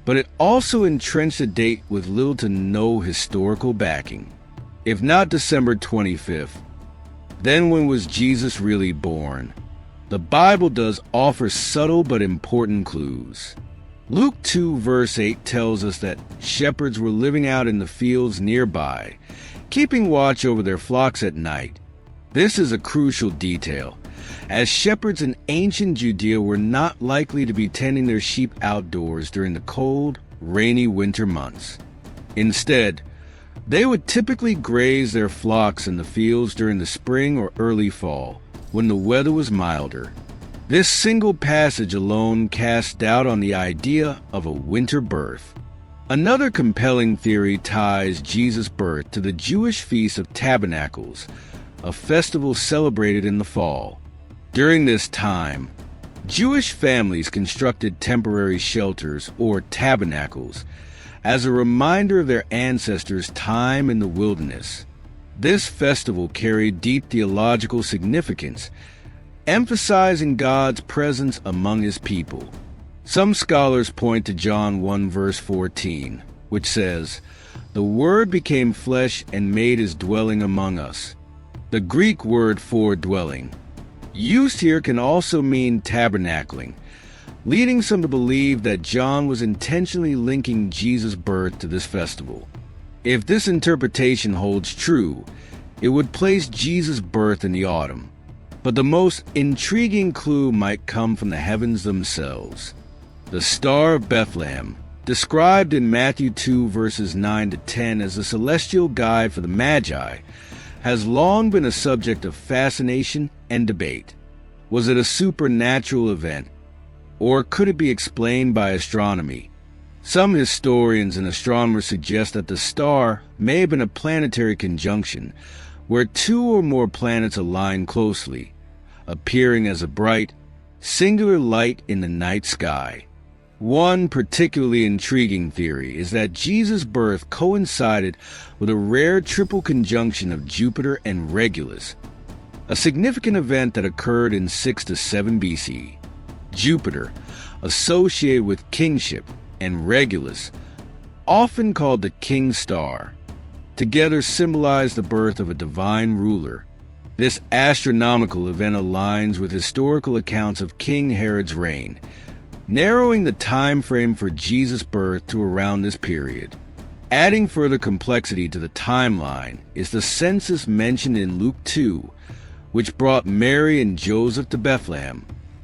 but it also entrenched a date with little to no historical backing. If not December 25th, then when was Jesus really born? The Bible does offer subtle but important clues. Luke 2 verse 8 tells us that shepherds were living out in the fields nearby, keeping watch over their flocks at night. This is a crucial detail, as shepherds in ancient Judea were not likely to be tending their sheep outdoors during the cold, rainy winter months. Instead, they would typically graze their flocks in the fields during the spring or early fall, when the weather was milder. This single passage alone casts doubt on the idea of a winter birth. Another compelling theory ties Jesus' birth to the Jewish Feast of Tabernacles, a festival celebrated in the fall. During this time, Jewish families constructed temporary shelters, or tabernacles, as a reminder of their ancestors' time in the wilderness. This festival carried deep theological significance, emphasizing God's presence among his people. Some scholars point to John 1 verse 14, which says, "The Word became flesh and made his dwelling among us." The Greek word for dwelling, used here, can also mean tabernacling, leading some to believe that John was intentionally linking Jesus' birth to this festival. If this interpretation holds true, it would place Jesus' birth in the autumn. But the most intriguing clue might come from the heavens themselves. The Star of Bethlehem, described in Matthew 2 verses 9 to 10 as a celestial guide for the Magi, has long been a subject of fascination and debate. Was it a supernatural event, or could it be explained by astronomy? Some historians and astronomers suggest that the star may have been a planetary conjunction, where two or more planets align closely, appearing as a bright, singular light in the night sky. One particularly intriguing theory is that Jesus' birth coincided with a rare triple conjunction of Jupiter and Regulus, a significant event that occurred in 6 to 7 BC. Jupiter, associated with kingship, and Regulus, often called the King Star, together symbolize the birth of a divine ruler. This astronomical event aligns with historical accounts of King Herod's reign, narrowing the time frame for Jesus' birth to around this period. Adding further complexity to the timeline is the census mentioned in Luke 2, which brought Mary and Joseph to Bethlehem,